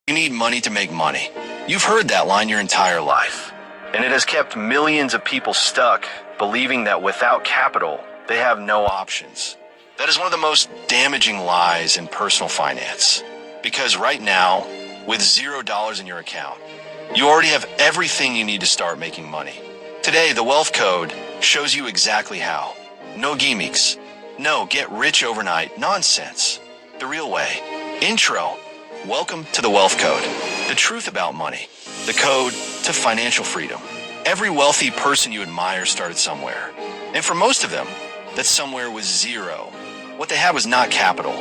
You need money to make money. You've heard that line your entire life. And it has kept millions of people stuck, believing that without capital, they have no options. That is one of the most damaging lies in personal finance. Because right now, with $0 in your account, you already have everything you need to start making money. Today, the Wealth Code shows you exactly how. No gimmicks. No get rich overnight nonsense. The real way. Intro. Welcome to the Wealth Code. The truth about money. The code to financial freedom. Every wealthy person you admire started somewhere. And for most of them, that somewhere was zero. What they had was not capital.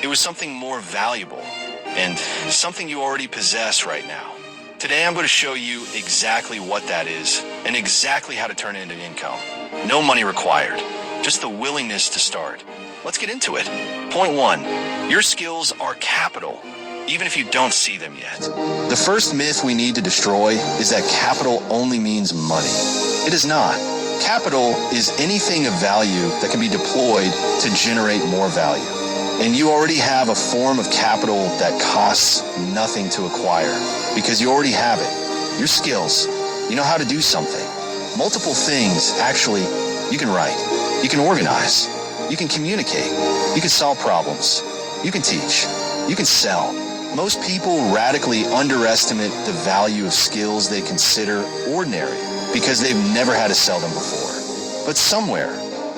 It was something more valuable and something you already possess right now. Today I'm going to show you exactly what that is and exactly how to turn it into income. No money required, just the willingness to start. Let's get into it. Point 1, your skills are capital, even if you don't see them yet. The first myth we need to destroy is that capital only means money. It is not. Capital is anything of value that can be deployed to generate more value. And you already have a form of capital that costs nothing to acquire because you already have it. Your skills. You know how to do something. Multiple things. Actually, you can write. You can organize. You can communicate. You can solve problems. You can teach. You can sell. Most people radically underestimate the value of skills they consider ordinary because they've never had to sell them before. But somewhere,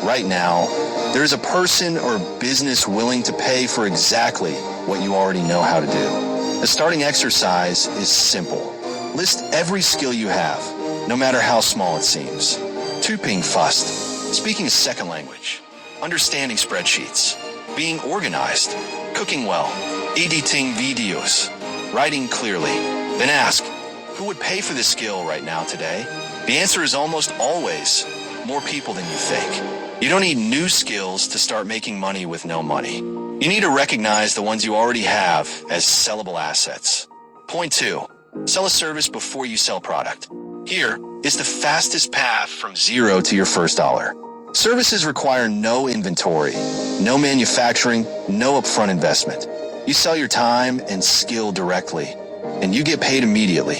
right now, there is a person or business willing to pay for exactly what you already know how to do. The starting exercise is simple. List every skill you have, no matter how small it seems. Being fast, speaking a second language, understanding spreadsheets, being organized, cooking well, editing videos, writing clearly. Then ask, who would pay for this skill right now today? The answer is almost always more people than you think. You don't need new skills to start making money with no money. You need to recognize the ones you already have as sellable assets. Point 2, sell a service before you sell product. Here is the fastest path from zero to your first dollar. Services require no inventory, no manufacturing, no upfront investment. You sell your time and skill directly, and you get paid immediately.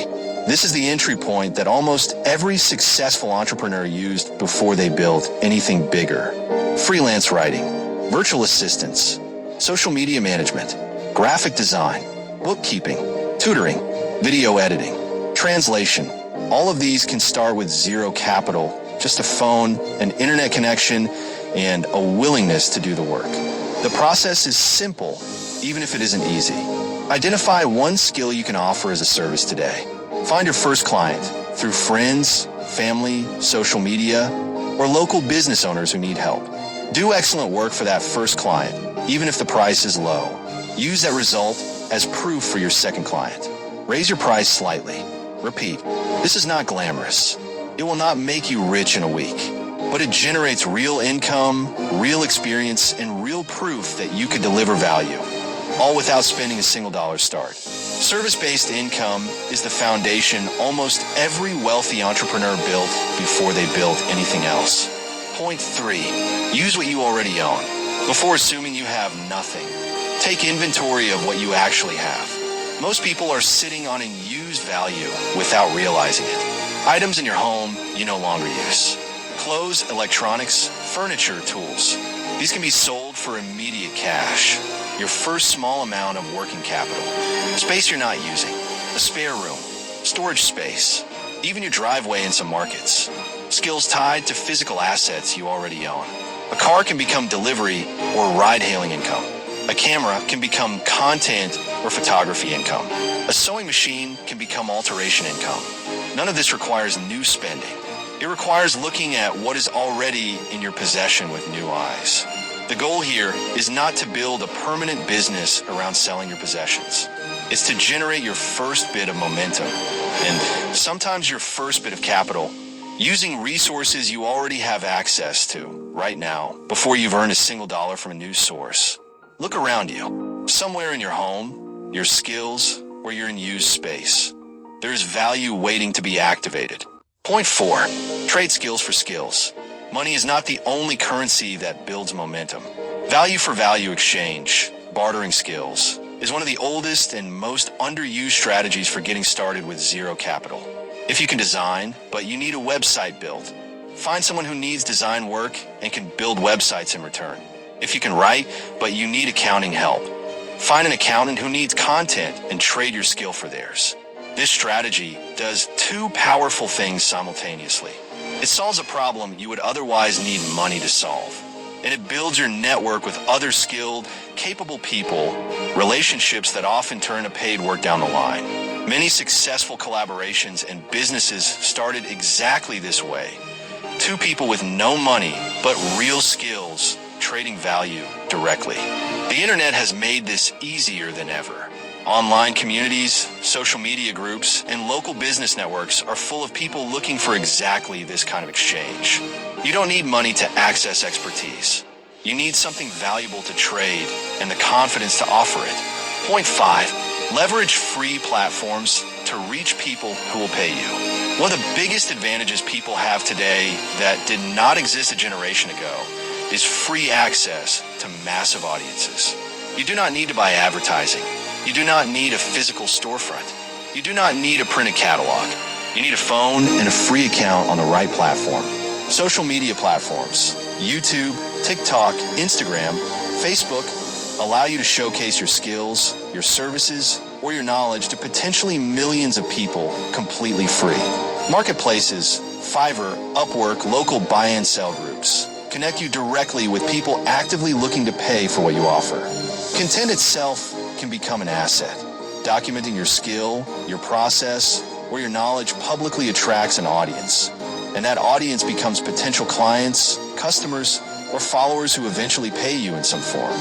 This is the entry point that almost every successful entrepreneur used before they built anything bigger. Freelance writing, virtual assistants, social media management, graphic design, bookkeeping, tutoring, video editing, translation. All of these can start with zero capital, just a phone, an internet connection, and a willingness to do the work. The process is simple, even if it isn't easy. Identify one skill you can offer as a service today. Find your first client through friends, family, social media, or local business owners who need help. Do excellent work for that first client, even if the price is low. Use that result as proof for your second client. Raise your price slightly. Repeat, this is not glamorous. It will not make you rich in a week, but it generates real income, real experience, and real proof that you could deliver value, all without spending a single dollar start. Service-based income is the foundation almost every wealthy entrepreneur built before they built anything else. Point 3, use what you already own. Before assuming you have nothing, take inventory of what you actually have. Most people are sitting on unused value without realizing it. Items in your home you no longer use. Clothes, electronics, furniture, tools. These can be sold for immediate cash. Your first small amount of working capital. Space you're not using. A spare room. Storage space. Even your driveway in some markets. Skills tied to physical assets you already own. A car can become delivery or ride-hailing income. A camera can become content or photography income. A sewing machine can become alteration income. None of this requires new spending. It requires looking at what is already in your possession with new eyes. The goal here is not to build a permanent business around selling your possessions. It's to generate your first bit of momentum, and sometimes your first bit of capital, using resources you already have access to right now before you've earned a single dollar from a new source. Look around you, somewhere in your home, your skills, or your unused space. There's value waiting to be activated. Point 4, trade skills for skills. Money is not the only currency that builds momentum. Value for value exchange, bartering skills, is one of the oldest and most underused strategies for getting started with zero capital. If you can design, but you need a website built, find someone who needs design work and can build websites in return. If you can write, but you need accounting help, find an accountant who needs content and trade your skill for theirs. This strategy does two powerful things simultaneously. It solves a problem you would otherwise need money to solve, and it builds your network with other skilled, capable people, relationships that often turn to paid work down the line. Many successful collaborations and businesses started exactly this way. Two people with no money, but real skills, trading value directly. The internet has made this easier than ever. Online communities, social media groups, and local business networks are full of people looking for exactly this kind of exchange. You don't need money to access expertise. You need something valuable to trade and the confidence to offer it. Point 5, leverage free platforms to reach people who will pay you. One of the biggest advantages people have today that did not exist a generation ago is free access to massive audiences. You do not need to buy advertising. You do not need a physical storefront. You do not need a printed catalog. You need a phone and a free account on the right platform. Social media platforms, YouTube, TikTok, Instagram, Facebook, allow you to showcase your skills, your services, or your knowledge to potentially millions of people completely free. Marketplaces, Fiverr, Upwork, local buy and sell groups connect you directly with people actively looking to pay for what you offer. Content itself can become an asset. Documenting your skill, your process, or your knowledge publicly attracts an audience. And that audience becomes potential clients, customers, or followers who eventually pay you in some form.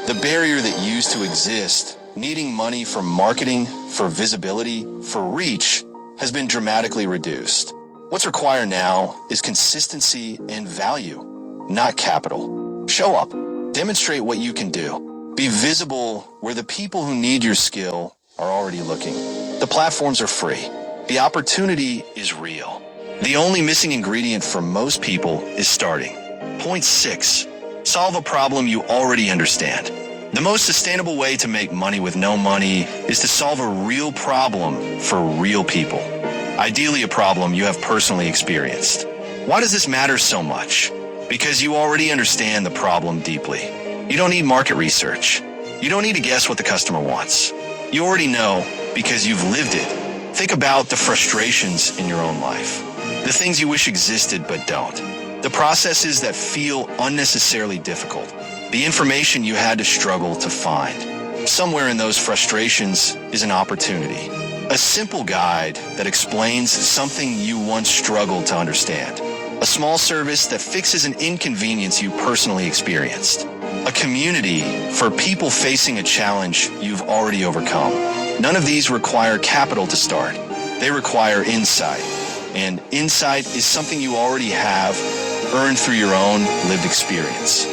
The barrier that used to exist, needing money for marketing, for visibility, for reach, has been dramatically reduced. What's required now is consistency and value, not capital. Show up. Demonstrate what you can do. Be visible where the people who need your skill are already looking. The platforms are free. The opportunity is real. The only missing ingredient for most people is starting. Point 6. Solve a problem you already understand. The most sustainable way to make money with no money is to solve a real problem for real people. Ideally, a problem you have personally experienced. Why does this matter so much? Because you already understand the problem deeply. You don't need market research. You don't need to guess what the customer wants. You already know because you've lived it. Think about the frustrations in your own life. The things you wish existed but don't. The processes that feel unnecessarily difficult. The information you had to struggle to find. Somewhere in those frustrations is an opportunity. A simple guide that explains something you once struggled to understand. A small service that fixes an inconvenience you personally experienced. A community for people facing a challenge you've already overcome. None of these require capital to start. They require insight. And insight is something you already have earned through your own lived experience.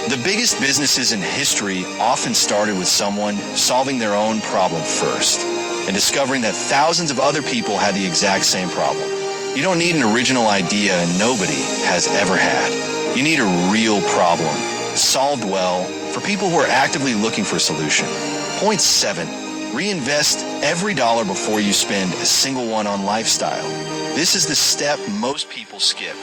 The biggest businesses in history often started with someone solving their own problem first and discovering that thousands of other people had the exact same problem. You don't need an original idea nobody has ever had. You need a real problem, solved well, for people who are actively looking for a solution. Point 7. Reinvest every dollar before you spend a single one on lifestyle. This is the step most people skip,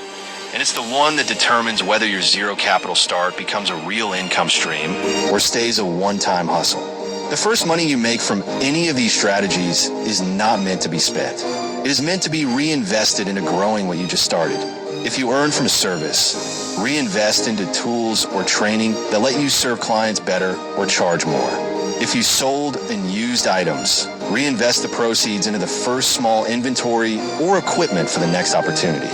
and it's the one that determines whether your zero capital start becomes a real income stream or stays a one-time hustle. The first money you make from any of these strategies is not meant to be spent. It is meant to be reinvested into growing what you just started. If you earn from a service, reinvest into tools or training that let you serve clients better or charge more. If you sold and used items, reinvest the proceeds into the first small inventory or equipment for the next opportunity.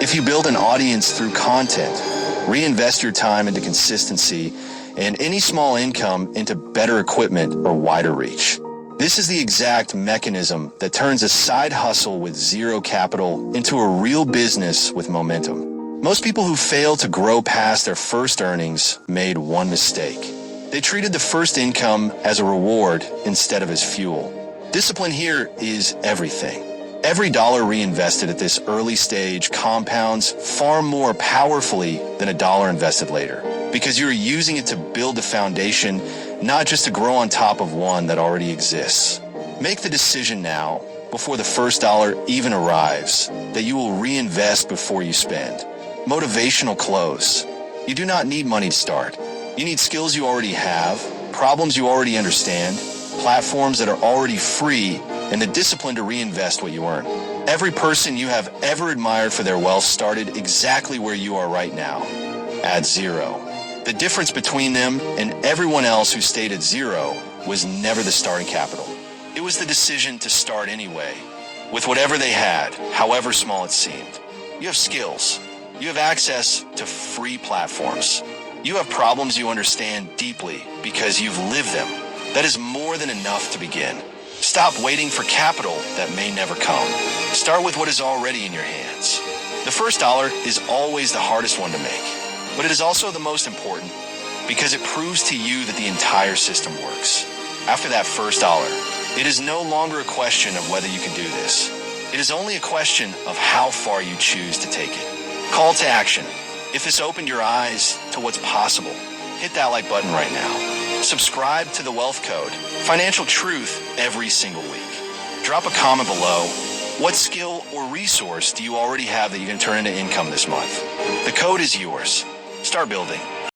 If you build an audience through content, reinvest your time into consistency and any small income into better equipment or wider reach. This is the exact mechanism that turns a side hustle with zero capital into a real business with momentum. Most people who fail to grow past their first earnings made one mistake. They treated the first income as a reward instead of as fuel. Discipline here is everything. Every dollar reinvested at this early stage compounds far more powerfully than a dollar invested later. because you're using it to build a foundation, not just to grow on top of one that already exists. Make the decision now, before the first dollar even arrives, that you will reinvest before you spend. Motivational close. You do not need money to start. You need skills you already have, problems you already understand, platforms that are already free, and the discipline to reinvest what you earn. Every person you have ever admired for their wealth started exactly where you are right now, at zero. The difference between them and everyone else who stayed at zero was never the starting capital. It was the decision to start anyway, with whatever they had, however small it seemed. You have skills. You have access to free platforms. You have problems you understand deeply because you've lived them. That is more than enough to begin. Stop waiting for capital that may never come. Start with what is already in your hands. The first dollar is always the hardest one to make, but it is also the most important because it proves to you that the entire system works. After that first dollar, it is no longer a question of whether you can do this. It is only a question of how far you choose to take it. Call to action. If this opened your eyes to what's possible, hit that like button right now. Subscribe to The Wealth Code, financial truth every single week. Drop a comment below. What skill or resource do you already have that you can turn into income this month? The code is yours. Start building.